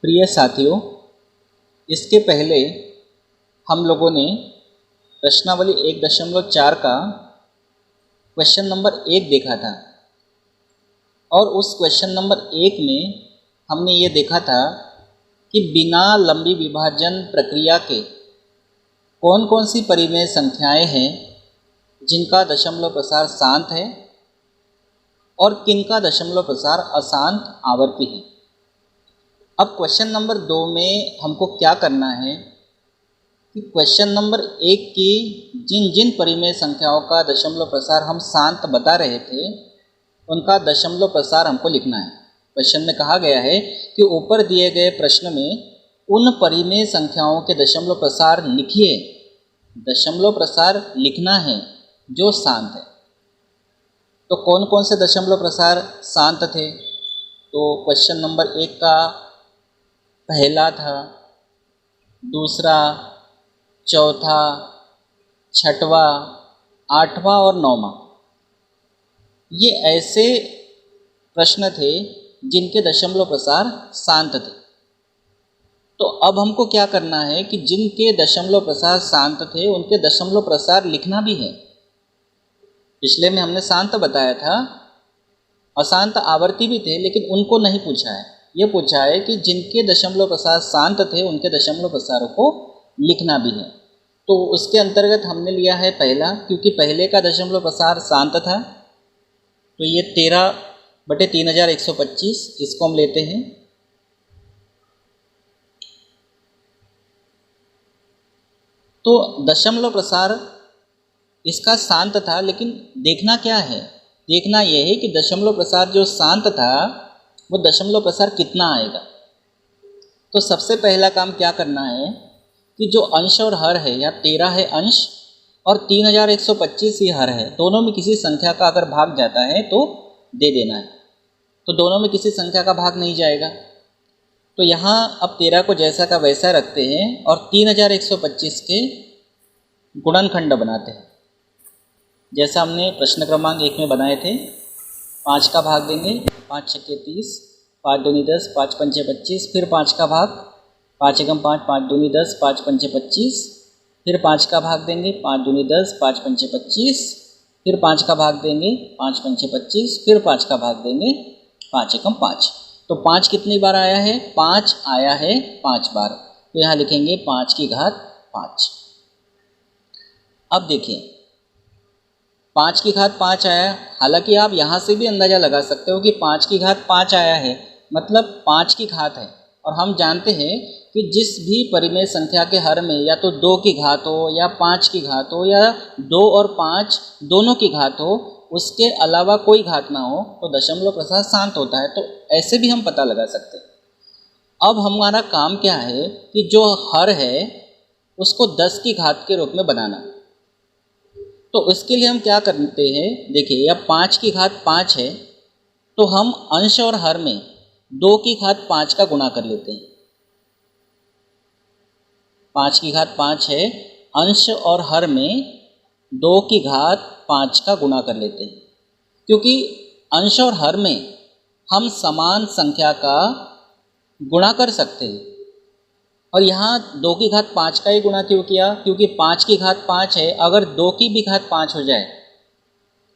प्रिय साथियों, इसके पहले हम लोगों ने प्रश्नावली 1.4 का क्वेश्चन नंबर 1 देखा था और उस क्वेश्चन नंबर 1 में हमने ये देखा था कि बिना लंबी विभाजन प्रक्रिया के कौन कौन सी परिमेय संख्याएं हैं जिनका दशमलव प्रसार शांत है और किनका दशमलव प्रसार अशांत आवर्ती है। अब क्वेश्चन नंबर 2 में हमको क्या करना है कि क्वेश्चन नंबर 1 की जिन जिन परिमेय संख्याओं का दशमलव प्रसार हम शांत बता रहे थे उनका दशमलव प्रसार हमको लिखना है। क्वेश्चन में कहा गया है कि ऊपर दिए गए प्रश्न में उन परिमेय संख्याओं के दशमलव प्रसार लिखिए। दशमलव प्रसार लिखना है जो शांत है। तो कौन कौन से दशमलव प्रसार शांत थे? तो क्वेश्चन नंबर 1 का पहला था, दूसरा, चौथा, छठवां, आठवां और नौवां। ये ऐसे प्रश्न थे जिनके दशमलव प्रसार शांत थे। तो अब हमको क्या करना है कि जिनके दशमलव प्रसार शांत थे उनके दशमलव प्रसार लिखना भी है। पिछले में हमने शांत बताया था, अशांत आवर्ती भी थे लेकिन उनको नहीं पूछा है। ये पूछा है कि जिनके दशमलव प्रसार शांत थे उनके दशमलव प्रसारों को लिखना भी है। तो उसके अंतर्गत हमने लिया है पहला, क्योंकि पहले का दशमलव प्रसार शांत था तो ये 13/3125 इसको हम लेते हैं। तो दशमलव प्रसार इसका शांत था, लेकिन देखना क्या है? देखना यह है कि दशमलव प्रसार जो शांत था वो दशमलव प्रसार कितना आएगा। तो सबसे पहला काम क्या करना है कि जो अंश और हर है, या 13 है अंश और 3125 ही हर है, दोनों में किसी संख्या का अगर भाग जाता है तो दे देना है। तो दोनों में किसी संख्या का भाग नहीं जाएगा तो यहाँ अब 13 को जैसा का वैसा रखते हैं और 3125 के गुणनखंड बनाते हैं, जैसा हमने प्रश्न क्रमांक 1 में बनाए थे। 5 का भाग देंगे, 5 छक्के 30, 5 दूनी 10, 5 पंचे 25, फिर 5 का भाग, 5 एकम 5, 5 दूनी 10, 5 पंचे 25, फिर 5 का भाग देंगे, 5 दूनी 10, 5 पंचे 25, फिर 5 का भाग देंगे, 5 पंचे 25, फिर 5 का भाग देंगे, 5 एकम 5। तो 5 कितनी बार आया है? 5 आया है 5 बार। तो यहाँ लिखेंगे 5 की घात 5। अब देखिए 5 की घात 5 आया। हालांकि आप यहाँ से भी अंदाज़ा लगा सकते हो कि 5 की घात 5 आया है मतलब 5 की घात है। और हम जानते हैं कि जिस भी परिमेय संख्या के हर में या तो 2 की घात हो या 5 की घात हो या 2 और 5 दोनों की घात हो, उसके अलावा कोई घात ना हो तो दशमलव प्रसार शांत होता है। तो ऐसे भी हम पता लगा सकते हैं। अब हमारा काम क्या है कि जो हर है उसको 10 की घात के रूप में बनाना। तो इसके लिए हम क्या करते हैं, देखिए अब 5 की घात 5 है तो हम अंश और हर में 2 की घात 5 का गुणा कर लेते हैं। 5 की घात 5 है, अंश और हर में 2 की घात 5 का गुणा कर लेते हैं, क्योंकि अंश और हर में हम समान संख्या का गुणा कर सकते हैं। और यहाँ 2 की घात 5 का ही गुणा क्यों किया? क्योंकि 5 की घात 5 है, अगर 2 की भी घात 5 हो जाए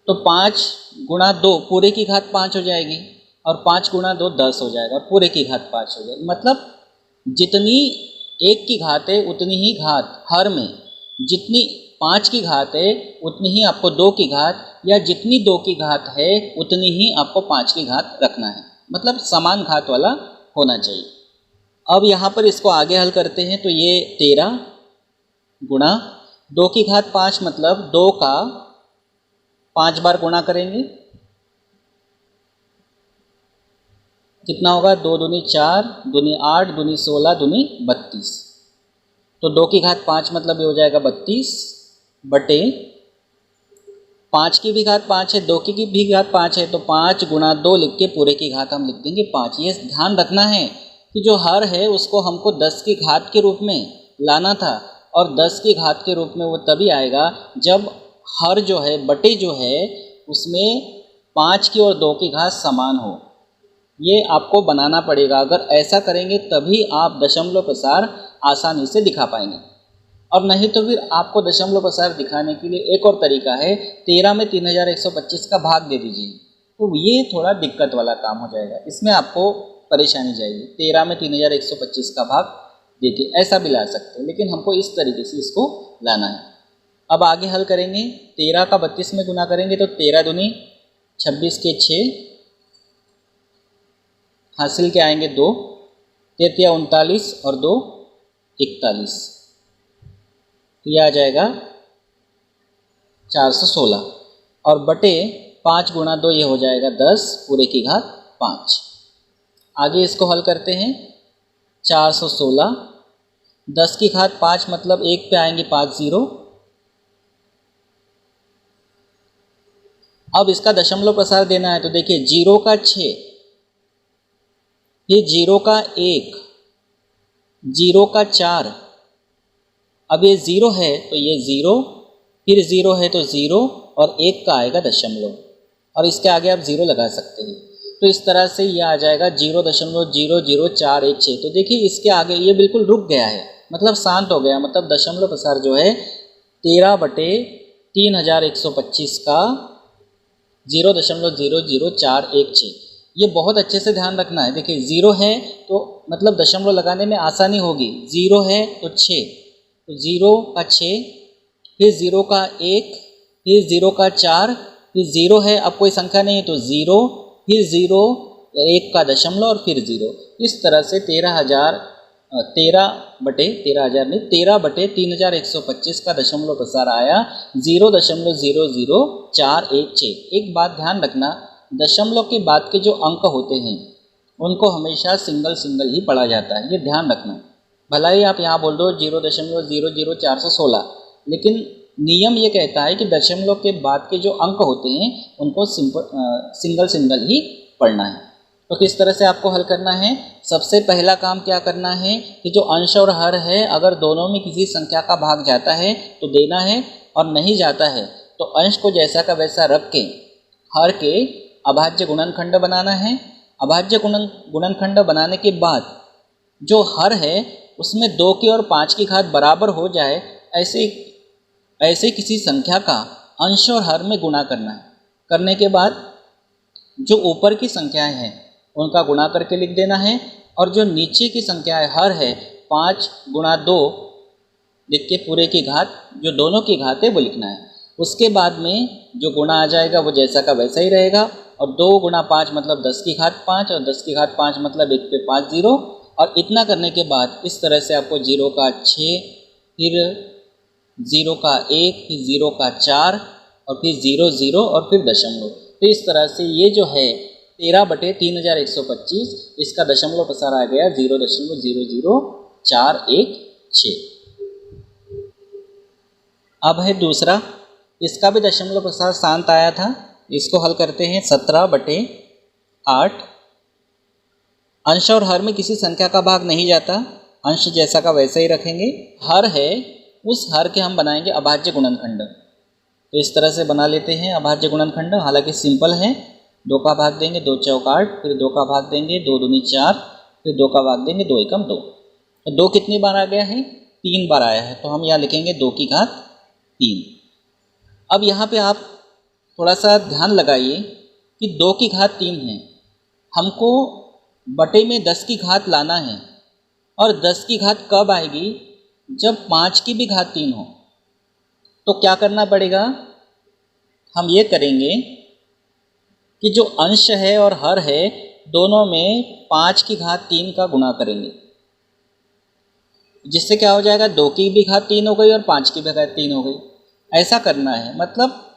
तो 5 गुणा 2 पूरे की घात 5 हो जाएगी और 5 गुणा 2 10 हो जाएगा और पूरे की घात 5 हो जाएगी। मतलब जितनी 1 की घात है उतनी ही घात हर में, जितनी 5 की घात है उतनी ही आपको 2 की घात, या जितनी 2 की घात है उतनी ही आपको 5 की घात रखना है। मतलब समान घात वाला होना चाहिए। अब यहाँ पर इसको आगे हल करते हैं तो ये 13 गुणा 2 की घात 5 मतलब 2 का 5 बार गुणा करेंगे, कितना होगा? 2 दूनी 4, दूनी 8, दूनी 16, दूनी 32। तो 2 की घात 5 मतलब ये हो जाएगा 32 बटे 5 की भी घात 5 है, 2 की भी घात 5 है, तो 5 गुणा 2 लिख के पूरे की घात हम लिख देंगे 5। ये ध्यान रखना है कि जो हर है उसको हमको 10 की घात के रूप में लाना था और 10 की घात के रूप में वो तभी आएगा जब हर जो है बटे जो है उसमें 5 की और 2 की घात समान हो। ये आपको बनाना पड़ेगा। अगर ऐसा करेंगे तभी आप दशमलव प्रसार आसानी से दिखा पाएंगे, और नहीं तो फिर आपको दशमलव प्रसार दिखाने के लिए एक और तरीका है, 13 में 3125 का भाग दे दीजिए। तो ये थोड़ा दिक्कत वाला काम हो जाएगा, इसमें आपको परेशानी जाएगी। 13 में 3125 का भाग देखिए, ऐसा भी ला सकते हैं, लेकिन हमको इस तरीके से इसको लाना है। अब आगे हल करेंगे, 13 का 32 में गुना करेंगे तो 13 दूनी 26 के 6, हासिल के आएंगे 2, 3 39 और 2 41, यह आ जाएगा 416, और बटे 5 गुणा 2 ये हो जाएगा 10 पूरे की घात 5। आगे इसको हल करते हैं, 416 10 की घात 5 मतलब 1 पे आएंगे 5 जीरो। अब इसका दशमलव प्रसार देना है तो देखिए 0 का 6, फिर 0 का 1, 0 का 4, अब ये 0 है तो ये 0, फिर 0 है तो 0 और 1 का आएगा दशमलव, और इसके आगे आप 0 लगा सकते हैं। तो इस तरह से ये आ जाएगा 0.00416। तो देखिए इसके आगे ये बिल्कुल रुक गया है, मतलब शांत हो गया, मतलब दशमलव प्रसार जो है 13/3125 का 0.00416। ये बहुत अच्छे से ध्यान रखना है। देखिए 0 है तो मतलब दशमलव लगाने में आसानी होगी, 0 है तो 6, तो 0 का 6, फिर 0 का 1, फिर 0 का 4, फिर 0 है, अब कोई संख्या नहीं है तो 0, फिर 0, 1 का दशमलव और फिर 0। इस तरह से 13/3125 का दशमलव प्रसार आया 0.00416। एक बात ध्यान रखना, दशमलव के बाद के जो अंक होते हैं उनको हमेशा सिंगल सिंगल ही पढ़ा जाता है, ये ध्यान रखना। भला ही आप यहाँ बोल दो 0.00416, लेकिन नियम ये कहता है कि दशमलव के बाद के जो अंक होते हैं उनको सिंगल सिंगल ही पढ़ना है। तो किस तरह से आपको हल करना है, सबसे पहला काम क्या करना है कि जो अंश और हर है अगर दोनों में किसी संख्या का भाग जाता है तो देना है, और नहीं जाता है तो अंश को जैसा का वैसा रख के हर के अभाज्य गुणनखंड बनाना है। अभाज्य गुणनखंड बनाने के बाद जो हर है उसमें 2 की और 5 की घात बराबर हो जाए ऐसे किसी संख्या का अंश और हर में गुणा करना है। करने के बाद जो ऊपर की संख्याएं हैं उनका गुणा करके लिख देना है, और जो नीचे की संख्याएं हर है 5 गुणा 2 लिख के पूरे की घात जो दोनों की घात है वो लिखना है। उसके बाद में जो गुणा आ जाएगा वो जैसा का वैसा ही रहेगा, और 2 गुणा 5 मतलब 10 की घात 5, और 10 की घात 5 मतलब 1 पे 5 जीरो। और इतना करने के बाद इस तरह से आपको 0 का 6, फिर 0 का 1, फिर 0 का 4, और फिर 0 0 और फिर दशमलव। तो इस तरह से ये जो है 13/3125 इसका दशमलव प्रसार आ गया 0.00416। अब है दूसरा, इसका भी दशमलव प्रसार शांत आया था। इसको हल करते हैं, 17/8। अंश और हर में किसी संख्या का भाग नहीं जाता, अंश जैसा का वैसा ही रखेंगे। हर है, उस हर के हम बनाएंगे अभाज्य गुणनखंड। तो इस तरह से बना लेते हैं अभाज्य गुणनखंड। हालांकि सिंपल है, 2 का भाग देंगे 2 चौक 8, फिर 2 का भाग देंगे 2 दूनी 4, फिर 2 का भाग देंगे 2 एकम 2। तो 2 कितनी बार आ गया है, 3 बार आया है, तो हम यहाँ लिखेंगे 2 की घात 3। अब यहाँ पे आप थोड़ा सा ध्यान लगाइए कि 2 की घात 3 है, हमको बटे में 10 की घात लाना है, और 10 की घात कब आएगी, जब 5 की भी घात 3 हो। तो क्या करना पड़ेगा, हम ये करेंगे कि जो अंश है और हर है दोनों में 5 की घात 3 का गुणा करेंगे, जिससे क्या हो जाएगा, 2 की भी घात 3 हो गई और 5 की भी घात 3 हो गई। ऐसा करना है, मतलब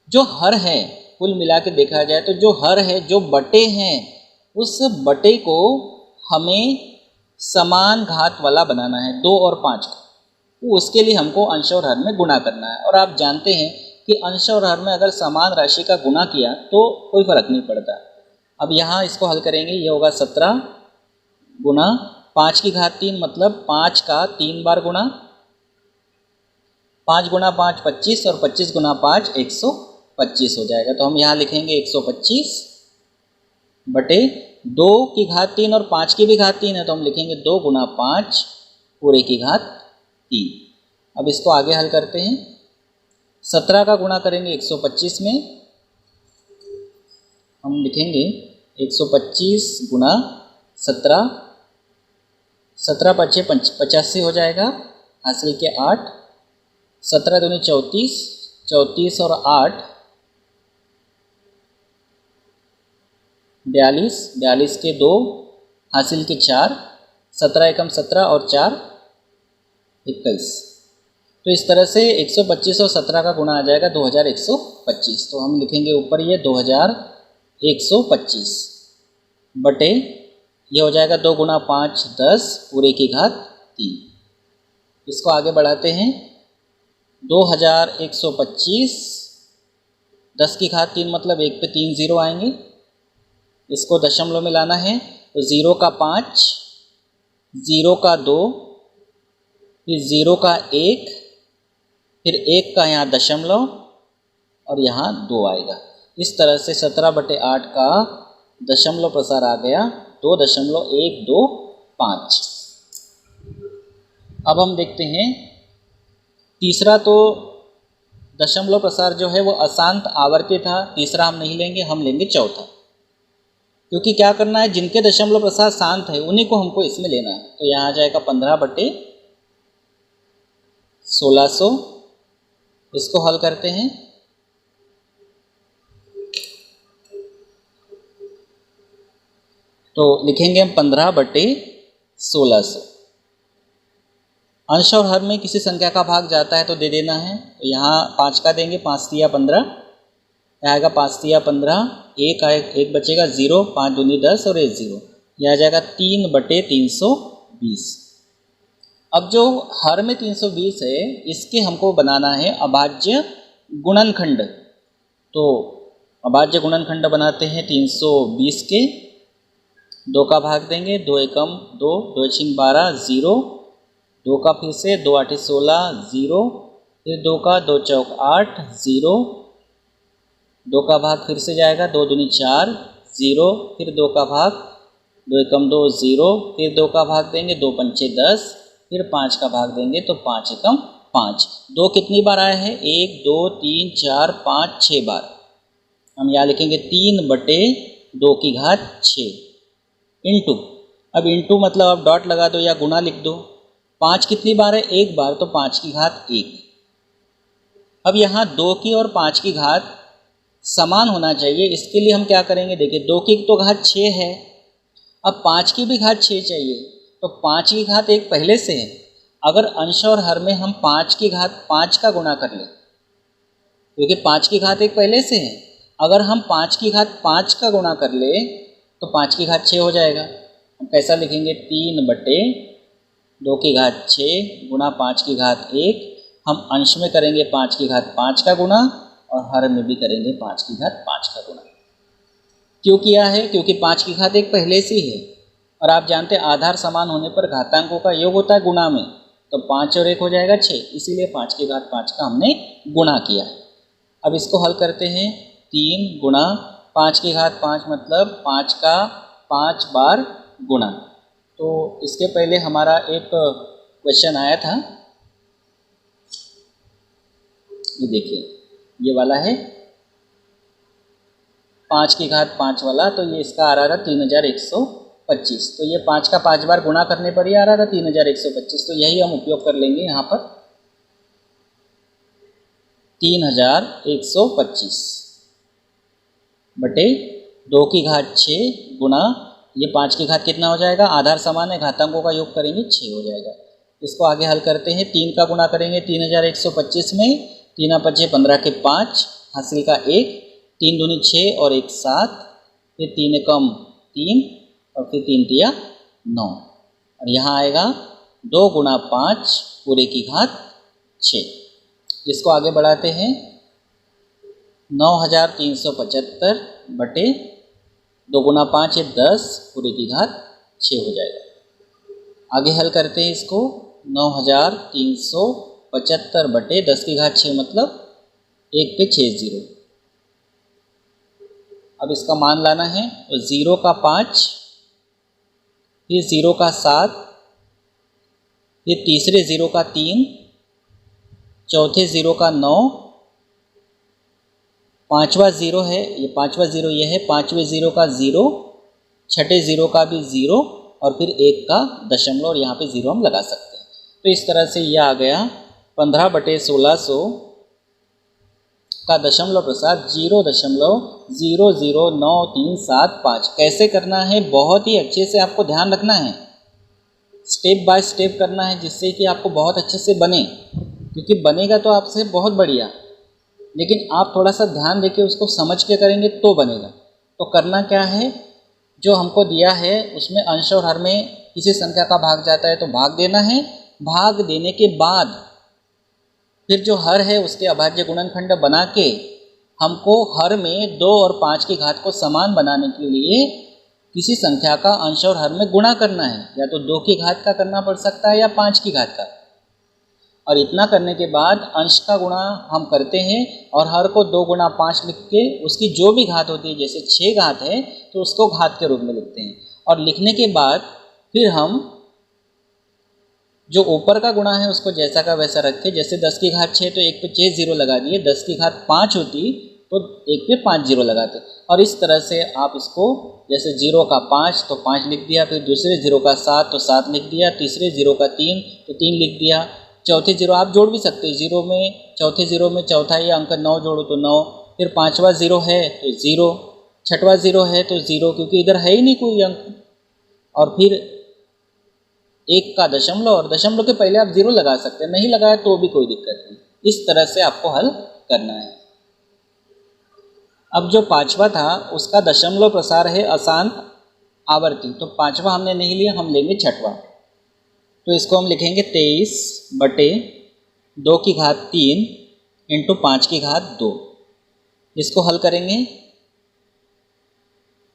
जो हर है कुल मिला के देखा जाए तो जो हर है, जो बटे हैं, उस बटे को हमें समान घात वाला बनाना है, 2 और 5 को। तो उसके लिए हमको अंश और हर में गुणा करना है। और आप जानते हैं कि अंश और हर में अगर समान राशि का गुणा किया तो कोई फर्क नहीं पड़ता। अब यहाँ इसको हल करेंगे, ये होगा 17 गुणा 5 की घात 3 मतलब 5 का 3 बार गुणा, 5 गुणा 5 25, और 25 गुणा 5 125 हो जाएगा। तो हम यहाँ लिखेंगे 125 बटे 2 की घात 3 और 5 की भी घात 3 है, तो हम लिखेंगे 2 गुना 5 पूरे की घात 3। अब इसको आगे हल करते हैं। 17 का गुणा करेंगे 125 में, हम लिखेंगे 125 गुना 17, 17 पचे 85 हो जाएगा, हासिल के 8, 17 दूनी 34, 34 और 8 42, 42 के 2, हासिल के 4, 17 एकम 17 और 4 21। तो इस तरह से 125 और 17 का गुणा आ जाएगा 2125। तो हम लिखेंगे ऊपर ये 2125 बटे ये हो जाएगा 2 गुना 5 10 पूरे की घात 3। इसको आगे बढ़ाते हैं। 2125 10 की घात 3 मतलब 1 पे 3 जीरो आएंगे, इसको दशमलव में लाना है। तो 0 का 5, 0 का 2, फिर 0 का 1, फिर 1 का यहाँ दशमलव और यहाँ 2 आएगा। इस तरह से 17/8 का दशमलव प्रसार आ गया 2.125। अब हम देखते हैं तीसरा। तो दशमलव प्रसार जो है वो अशांत आवर्ती था, तीसरा हम नहीं लेंगे, हम लेंगे चौथा। क्योंकि क्या करना है, जिनके दशमलव प्रसार शांत है उन्हीं को हमको इसमें लेना है। तो यहाँ आ जाएगा 15/1600। इसको हल करते हैं। तो लिखेंगे हम 15/1600। अंश और हर में किसी संख्या का भाग जाता है तो दे देना है। तो यहाँ 5 का देंगे, 5 तिया 15, आएगा 5 तिया 15, 1 बचेगा 0, 5 दूनी 10 और 1 0, यह आ जाएगा 3/320। अब जो हर में 320 है इसके हमको बनाना है अभाज्य गुणनखंड। तो अभाज्य गुणनखंड बनाते हैं 320 के। 2 का भाग देंगे, 2 एकम 2, 2 छीन 12 0, 2 का फिर से 2 8 16 0, फिर 2 का 2 चौक 8 0, 2 का भाग फिर से जाएगा, 2 दूनी 4 0, फिर 2 का भाग 2 एकम 2 0, फिर 2 का भाग देंगे, 2 पंचे 10, फिर 5 का भाग देंगे तो 5 एकम 5। 2 कितनी बार आया है, 1 2 3 4 5 6 बार। हम यहाँ लिखेंगे 3/2 की घात 6 इंटू, अब इंटू मतलब अब डॉट लगा दो या गुणा लिख दो। 5 कितनी बार है, 1 बार, तो 5 की घात 1। अब यहाँ 2 की और 5 की घात समान होना चाहिए, इसके लिए हम क्या करेंगे, देखिए 2 की तो घात 6 है, अब 5 की भी घात 6 चाहिए, तो 5 की घात 1 पहले से है। अगर अंश और हर में हम 5 की घात 5 का गुणा कर लें, क्योंकि 5 की घात 1 पहले से है, अगर हम 5 की घात 5 का गुणा कर ले तो 5 की घात 6 हो जाएगा। हम कैसा लिखेंगे, 3/2 की घात 6 गुणा 5 की घात 1। हम अंश में करेंगे 5 की घात 5 का गुणा और हर में भी करेंगे 5 की घात 5 का गुणा। क्यों किया है, क्योंकि 5 की घात 1 पहले से ही है, और आप जानते हैं आधार समान होने पर घातांकों का योग होता है गुणा में, तो 5 और 1 हो जाएगा 6, इसीलिए 5 की घात 5 का हमने गुणा किया है। अब इसको हल करते हैं। 3 गुणा 5 की घात 5 मतलब 5 का 5 बार गुणा। तो इसके पहले हमारा एक क्वेश्चन आया था, ये देखिए ये वाला है 5 की घात 5 वाला, तो ये इसका आ रहा था 3125। तो ये 5 का 5 बार गुणा करने पर ही आ रहा था 3125, तो यही हम उपयोग कर लेंगे यहाँ पर 3125 बटे 2 की घात 6 गुणा ये 5 की घात कितना हो जाएगा, आधार समान है, घातांकों का योग करेंगे 6 हो जाएगा। इसको आगे हल करते हैं। 3 का गुणा करेंगे 3125 में, 3 5 15 के 5, हासिल का 1, 3 दूनी 6 और 1 7, फिर 3 एकम 3 और फिर 3 तिया 9, और यहाँ आएगा 2 गुणा 5 पूरे की घात 6। इसको आगे बढ़ाते हैं। 9375 बटे 2 गुना 5 है 10 पूरे की घात 6 हो जाएगा। आगे हल करते हैं इसको। 9375 बटे 10 की घात 6 मतलब 1 पे 6 जीरो। अब इसका मान लाना है, तो 0 का 5, फिर 0 का 7, फिर तीसरे 0 का 3, चौथे 0 का 9, पाँचवा 0 है, ये पाँचवा 0 ये है, पाँचवें 0 का 0, छठे 0 का भी 0 और फिर 1 का दशमलव, और यहाँ पे 0 हम लगा सकते हैं। तो इस तरह से यह आ गया 15/1600 का दशमलव प्रसार 0.009375। कैसे करना है, बहुत ही अच्छे से आपको ध्यान रखना है, स्टेप बाय स्टेप करना है, जिससे कि आपको बहुत अच्छे से बने, क्योंकि बनेगा तो आपसे बहुत बढ़िया, लेकिन आप थोड़ा सा ध्यान देके उसको समझ के करेंगे तो बनेगा। तो करना क्या है, जो हमको दिया है उसमें अंश और हर में किसी संख्या का भाग जाता है तो भाग देना है। भाग देने के बाद फिर जो हर है उसके अभाज्य गुणनखंड बना के हमको हर में 2 और 5 की घात को समान बनाने के लिए किसी संख्या का अंश और हर में गुणा करना है, या तो 2 की घात का करना पड़ सकता है या 5 की घात का। और इतना करने के बाद अंश का गुणा हम करते हैं और हर को 2 गुणा 5 लिख के उसकी जो भी घात होती है, जैसे 6 घात है तो उसको घात के रूप में लिखते हैं। और लिखने के बाद फिर हम जो ऊपर का गुणा है उसको जैसा का वैसा रखें, जैसे 10 की घात 6 तो 1 पे 6 0 लगा दिए, 10 की घात 5 होती तो 1 पे 5 0 लगाते। और इस तरह से आप इसको, जैसे 0 का 5 तो 5 लिख दिया, फिर दूसरे 0 का 7 तो 7 लिख दिया, तीसरे 0 का 3 तो 3 लिख दिया, चौथे 0 आप जोड़ भी सकते हो, 0 में चौथे 0 में चौथा ही अंक 9 जोड़ो तो 9, फिर पाँचवा 0 है तो 0, छठवा 0 है तो 0, क्योंकि इधर है ही नहीं कोई अंक, और फिर 1 का दशमलव, और दशमलव के पहले आप 0 लगा सकते हैं, नहीं लगाया तो भी कोई दिक्कत नहीं। इस तरह से आपको हल करना है। अब जो पांचवा था उसका दशमलव प्रसार है अशांत आवर्ती, तो पांचवा हमने नहीं लिया, हम लेंगे छठवा। तो इसको हम लिखेंगे 23/2 की घात 3 इंटू 5 की घात 2। इसको हल करेंगे,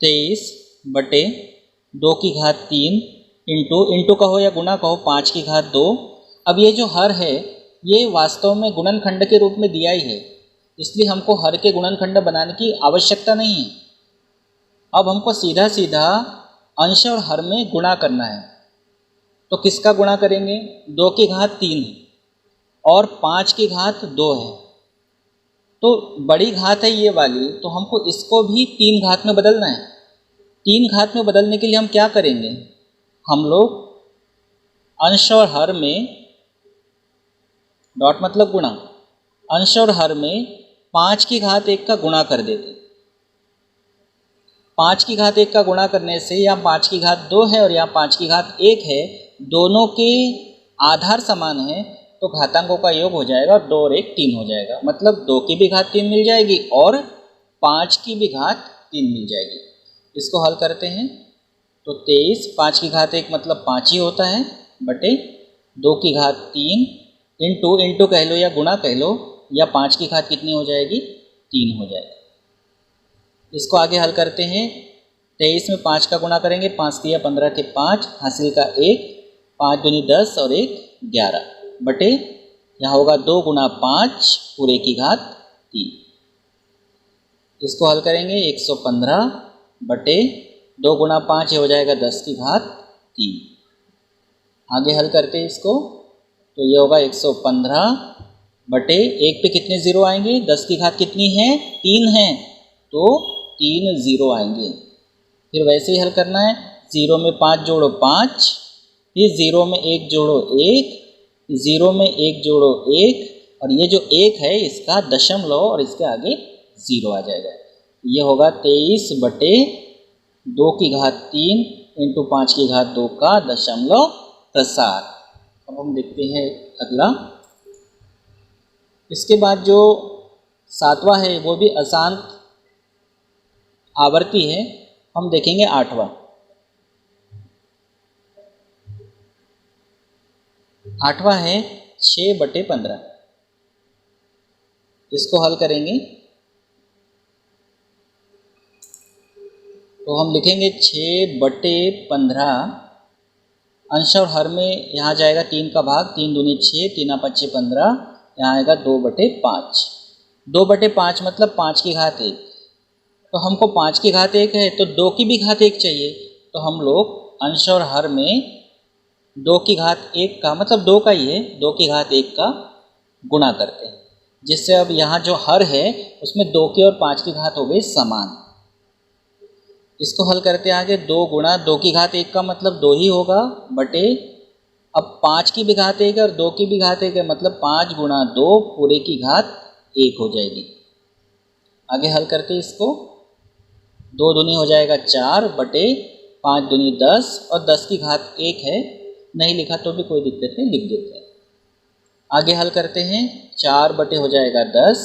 23/2 की घात 3 इंटू कहो या गुणा कहो 5 की घात 2। अब ये जो हर है ये वास्तव में गुणनखंड के रूप में दिया ही है, इसलिए हमको हर के गुणनखंड बनाने की आवश्यकता नहीं है। अब हमको सीधा सीधा अंश और हर में गुणा करना है। तो किसका गुणा करेंगे, 2 की घात 3 है और 5 की घात 2 है, तो बड़ी घात है ये वाली, तो हमको इसको भी 3 घात में बदलना है। 3 घात में बदलने के लिए हम क्या करेंगे, हम लोग अंश और हर में, डॉट मतलब गुणा, अंश और हर में 5 की घात 1 का गुणा कर देते। 5 की घात 1 का गुणा करने से यहाँ 5 की घात 2 है और यहाँ 5 की घात 1 है, दोनों के आधार समान है, तो घातांकों का योग हो जाएगा, 2 और 1 3 हो जाएगा, मतलब 2 की भी घात 3 मिल जाएगी और 5 की भी घात 3 मिल जाएगी। इसको हल करते हैं, तो 23 5 की घात 1 मतलब 5 ही होता है, बटे 2 की घात 3 इंटू कह लो या गुणा कह लो, या 5 की घात कितनी हो जाएगी, 3 हो जाएगी। इसको आगे हल करते हैं, 23 में 5 का गुणा करेंगे, 5 दिया 15 के 5, हासिल का 1, 5 दूनी 10 और 1 11, बटे यहाँ होगा 2 गुणा 5 पूरे की घात 3। इसको हल करेंगे, 115 बटे 2 गुणा 5 ये हो जाएगा 10 की घात 3। आगे हल करते हैं इसको, तो ये होगा 115 बटे 1 पे कितने 0 आएंगे, 10 की घात कितनी है, 3 है, तो 3 0 आएंगे। फिर वैसे ही हल करना है, 0 में 5 जोड़ो 5, फिर 0 में 1 जोड़ो 1, 0 में 1 जोड़ो 1, और ये जो 1 है इसका दशमलव और इसके आगे 0 आ जाएगा। ये होगा 23/2 की घात 3 इंटू 5 की घात 2 का दशमलव प्रसार। अब हम देखते हैं अगला। इसके बाद जो सातवां है वो भी अशांत आवर्ती है, हम देखेंगे 8वां। 8वां है 6/15। इसको हल करेंगे, तो हम लिखेंगे 6/15, अंश और हर में यहाँ जाएगा 3 का भाग, 3 दूनी 6, 3 5 15, यहाँ आएगा 2/5। 2/5 मतलब 5 की घात 1, तो हमको 5 की घात 1 है तो 2 की भी घात 1 चाहिए, तो हम लोग अंश और हर में 2 की घात 1 का मतलब 2 का ही है, 2 की घात 1 का गुणा करते हैं, जिससे अब यहाँ जो हर है उसमें 2 की और 5 की घात हो गई समान। इसको हल करते आगे, 2 गुणा 2 की घात 1 का मतलब 2 ही होगा बटे, अब 5 की भी घात 1 है और 2 की भी घात 1 है, मतलब 5 गुणा 2 पूरे की घात 1 हो जाएगी। आगे हल करते इसको, 2 दूनी हो जाएगा 4 बटे 5 दूनी 10 और 10 की घात 1 है, नहीं लिखा तो भी कोई दिक्कत नहीं, लिख देते हैं। आगे हल करते हैं, 4 बटे हो जाएगा 10।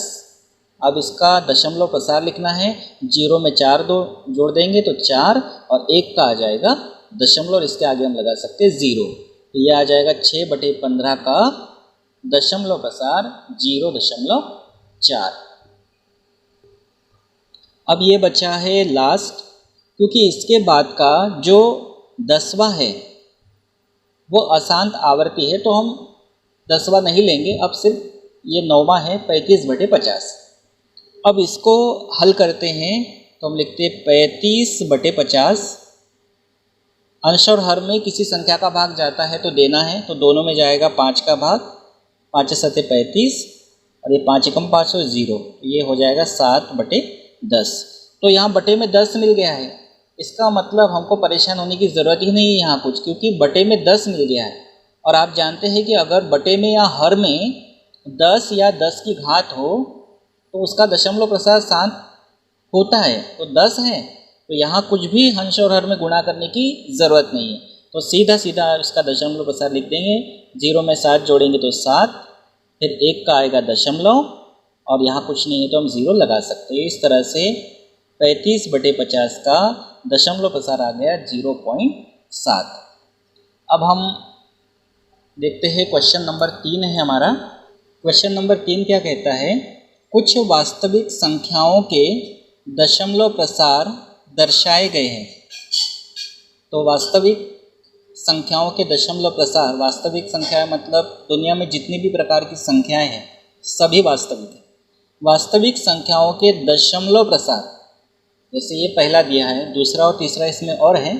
अब इसका दशमलव प्रसार लिखना है, 0 में 4 दो जोड़ देंगे तो 4 और 1 का आ जाएगा दशमलव, और इसके आगे हम लगा सकते हैं 0, तो यह आ जाएगा 6 बटे 15 का दशमलव प्रसार 0.4। अब ये बचा है लास्ट, क्योंकि इसके बाद का जो 10वां है वो अशांत आवर्ती है तो हम 10वां नहीं लेंगे, अब सिर्फ ये 9वां है 35 बटे 50। अब इसको हल करते हैं तो हम लिखते हैं 35 बटे 50, अंश और हर में किसी संख्या का भाग जाता है तो देना है, तो दोनों में जाएगा 5 का भाग, 5 सत्ते 35 और ये 5 एकम 5 और 0, तो ये हो जाएगा 7 बटे 10। तो यहाँ बटे में 10 मिल गया है, इसका मतलब हमको परेशान होने की ज़रूरत ही नहीं है यहाँ कुछ, क्योंकि बटे में 10 मिल गया है। और आप जानते हैं कि अगर बटे में या हर में 10 या 10 की घात हो तो उसका दशमलव प्रसार शांत होता है, तो 10 है तो यहाँ कुछ भी अंश और हर में गुणा करने की ज़रूरत नहीं है, तो सीधा सीधा इसका दशमलव प्रसार लिख देंगे। 0 में 7 जोड़ेंगे तो 7, फिर 1 का आएगा दशमलव और यहाँ कुछ नहीं है तो हम 0 लगा सकते हैं। इस तरह से 35 बटे 50 का दशमलव प्रसार आ गया 0.7। अब हम देखते हैं क्वेश्चन नंबर 3 है हमारा। क्वेश्चन नंबर 3 क्या कहता है, कुछ वास्तविक संख्याओं के दशमलव प्रसार दर्शाए गए हैं। तो वास्तविक संख्याओं के दशमलव प्रसार, वास्तविक संख्या मतलब दुनिया में जितनी भी प्रकार की संख्याएं हैं सभी वास्तविक हैं। वास्तविक संख्याओं के दशमलव प्रसार, जैसे ये पहला दिया है, दूसरा और तीसरा इसमें और है,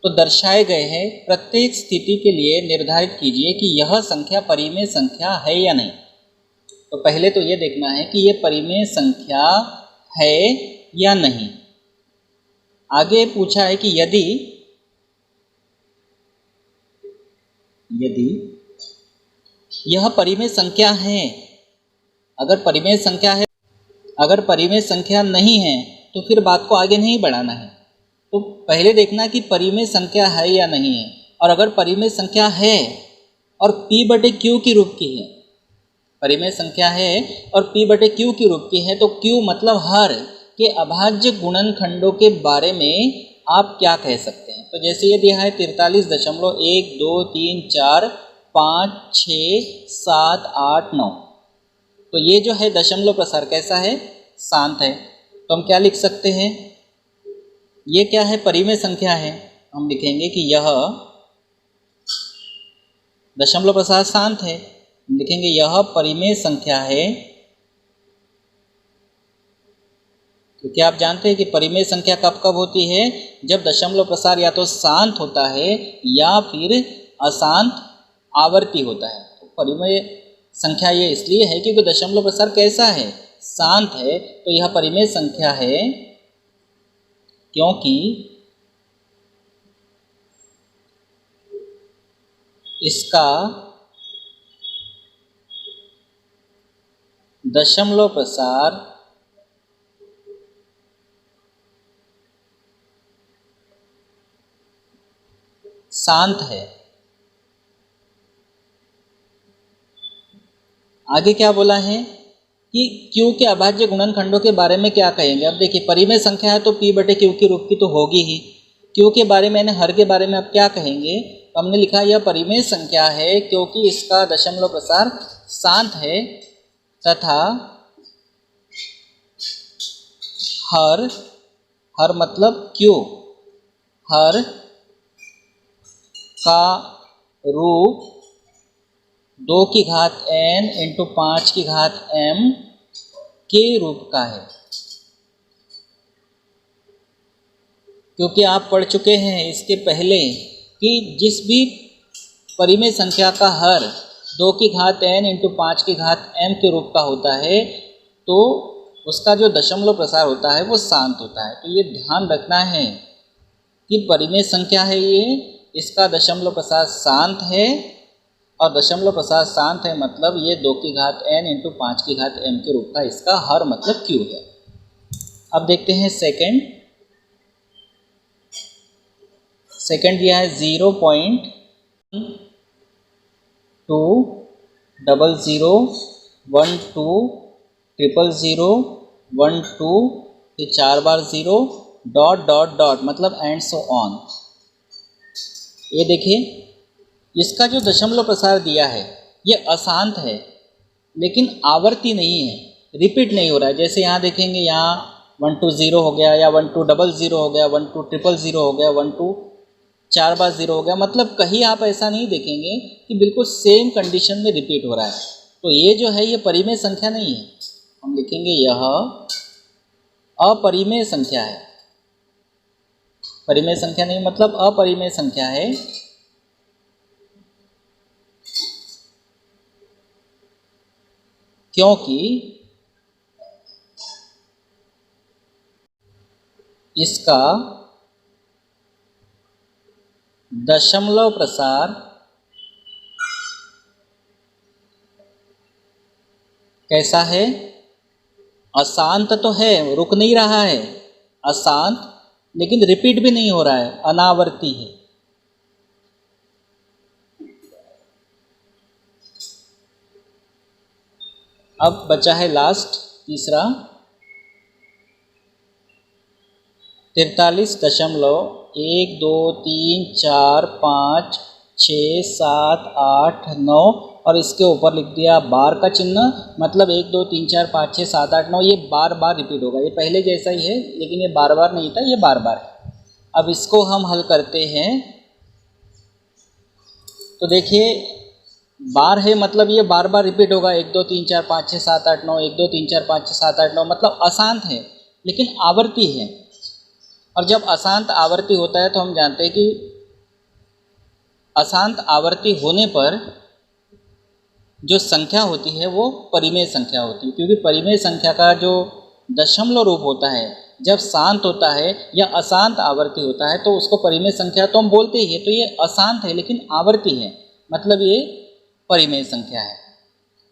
तो दर्शाए गए हैं। प्रत्येक स्थिति के लिए निर्धारित कीजिए कि यह संख्या परिमेय संख्या है या नहीं। तो पहले तो ये देखना है कि ये परिमेय संख्या है या नहीं। आगे पूछा है कि यदि यह परिमेय संख्या है, अगर परिमेय संख्या है, अगर परिमेय संख्या नहीं है तो फिर बात को आगे नहीं बढ़ाना है। तो पहले देखना कि परिमेय संख्या है या नहीं है, और अगर परिमेय संख्या है और p बटे q की रूप की है, परिमेय संख्या है और p बटे q की रूप की है, तो q मतलब हर के अभाज्य गुणनखंडों के बारे में आप क्या कह सकते हैं। तो जैसे ये दिया है 43.1 2 3 4 5 6 7 8 9, तो ये जो है दशमलव प्रसार कैसा है, शांत है। तो हम क्या लिख सकते हैं, ये क्या है, परिमेय संख्या है, हम लिखेंगे कि यह दशमलव प्रसार शांत है, लिखेंगे यह परिमेय संख्या है। तो क्या आप जानते हैं कि परिमेय संख्या कब कब होती है, जब दशमलव प्रसार या तो शांत होता है या फिर अशांत आवर्ती होता है। तो परिमेय संख्या ये इसलिए है क्योंकि दशमलव प्रसार कैसा है, शांत है, तो यह परिमेय संख्या है क्योंकि इसका दशमलव प्रसार शांत है। आगे क्या बोला है कि q के अभाज्य गुणनखंडों के बारे में क्या कहेंगे। अब देखिए परिमेय संख्या है तो p बटे q की रूप की तो होगी ही, q के बारे में हर के बारे में अब क्या कहेंगे। तो हमने लिखा यह परिमेय संख्या है क्योंकि इसका दशमलव प्रसार शांत है तथा हर मतलब q, हर का रूप 2 की घात n इंटू 5 की घात m के रूप का है। क्योंकि आप पढ़ चुके हैं इसके पहले कि जिस भी परिमेय संख्या का हर 2 की घात n इंटू 5 की घात m के रूप का होता है तो उसका जो दशमलव प्रसार होता है वो शांत होता है। तो ये ध्यान रखना है कि परिमेय संख्या है ये, इसका दशमलव प्रसार शांत है, और दशमलव प्रसार शांत है मतलब ये 2 की घात n इंटू 5 की घात m के रूप का इसका हर मतलब q है। अब देखते हैं सेकंड दिया है 0.200120012 फिर 4 बार 0 डॉट डॉट डॉट मतलब एंड सो ऑन। ये देखिए इसका जो दशमलव प्रसार दिया है ये अशांत है लेकिन आवर्ती नहीं है, रिपीट नहीं हो रहा है। जैसे यहाँ देखेंगे यहाँ 120 हो गया या 1200 हो गया, 12000 हो गया, 12 4 बार 0 हो गया, मतलब कहीं आप ऐसा नहीं देखेंगे कि बिल्कुल सेम कंडीशन में रिपीट हो रहा है। तो ये जो है ये परिमेय संख्या नहीं है, हम लिखेंगे यह अपरिमेय संख्या है। परिमेय संख्या नहीं मतलब अपरिमेय संख्या है, क्योंकि इसका दशमलव प्रसार कैसा है, अशांत तो है, रुक नहीं रहा है, अशांत लेकिन रिपीट भी नहीं हो रहा है, अनावर्ती है। अब बचा है लास्ट तीसरा 43.123456789 और इसके ऊपर लिख दिया बार का चिन्ह, मतलब 1 2 3 4 5 6 7 8 9 ये बार बार रिपीट होगा। ये पहले जैसा ही है लेकिन ये बार बार नहीं था, ये बार बार है। अब इसको हम हल करते हैं तो देखिए बार है मतलब ये बार बार रिपीट होगा, 1 2 3 4 5 6 7 8 9 1 2 3 4 5 6 7 8 9 मतलब अशांत है लेकिन आवर्ती है। और जब अशांत आवर्ती होता है तो हम जानते हैं कि अशांत आवर्ती होने पर जो संख्या होती है वो परिमेय संख्या होती है, क्योंकि परिमेय संख्या का जो दशमलव रूप होता है जब शांत होता है या अशांत आवर्ती होता है तो उसको परिमेय संख्या तो हम बोलते ही है। तो ये अशांत है लेकिन आवर्ती है मतलब ये परिमेय संख्या है।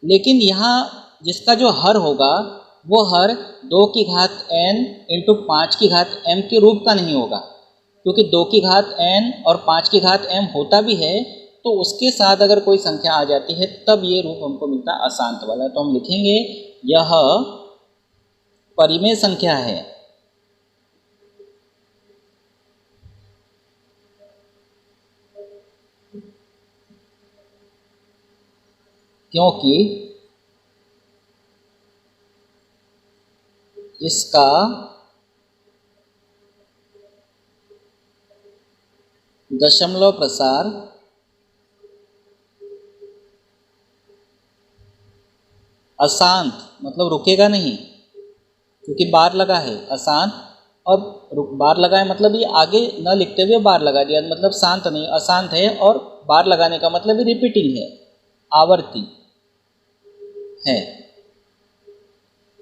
लेकिन यहाँ जिसका जो हर होगा वो हर 2 की घात n इंटू 5 की घात m के रूप का नहीं होगा, क्योंकि 2 की घात n और 5 की घात m होता भी है तो उसके साथ अगर कोई संख्या आ जाती है तब ये रूप हमको मिलता है अशांत वाला। तो हम लिखेंगे यह परिमेय संख्या है, क्योंकि इसका दशमलव प्रसार अशांत मतलब रुकेगा नहीं, क्योंकि बार लगा है अशांत और बार लगा है मतलब ये आगे न लिखते हुए बार लगा दिया मतलब शांत नहीं, अशांत है। और बार लगाने का मतलब रिपीटिंग है, आवर्ती है।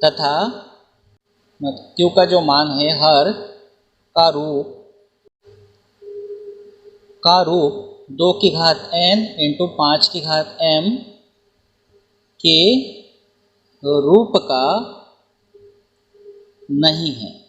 तथा क्यू का जो मान है हर का रूप 2 की घात n इंटू 5 की घात m के रूप का नहीं है।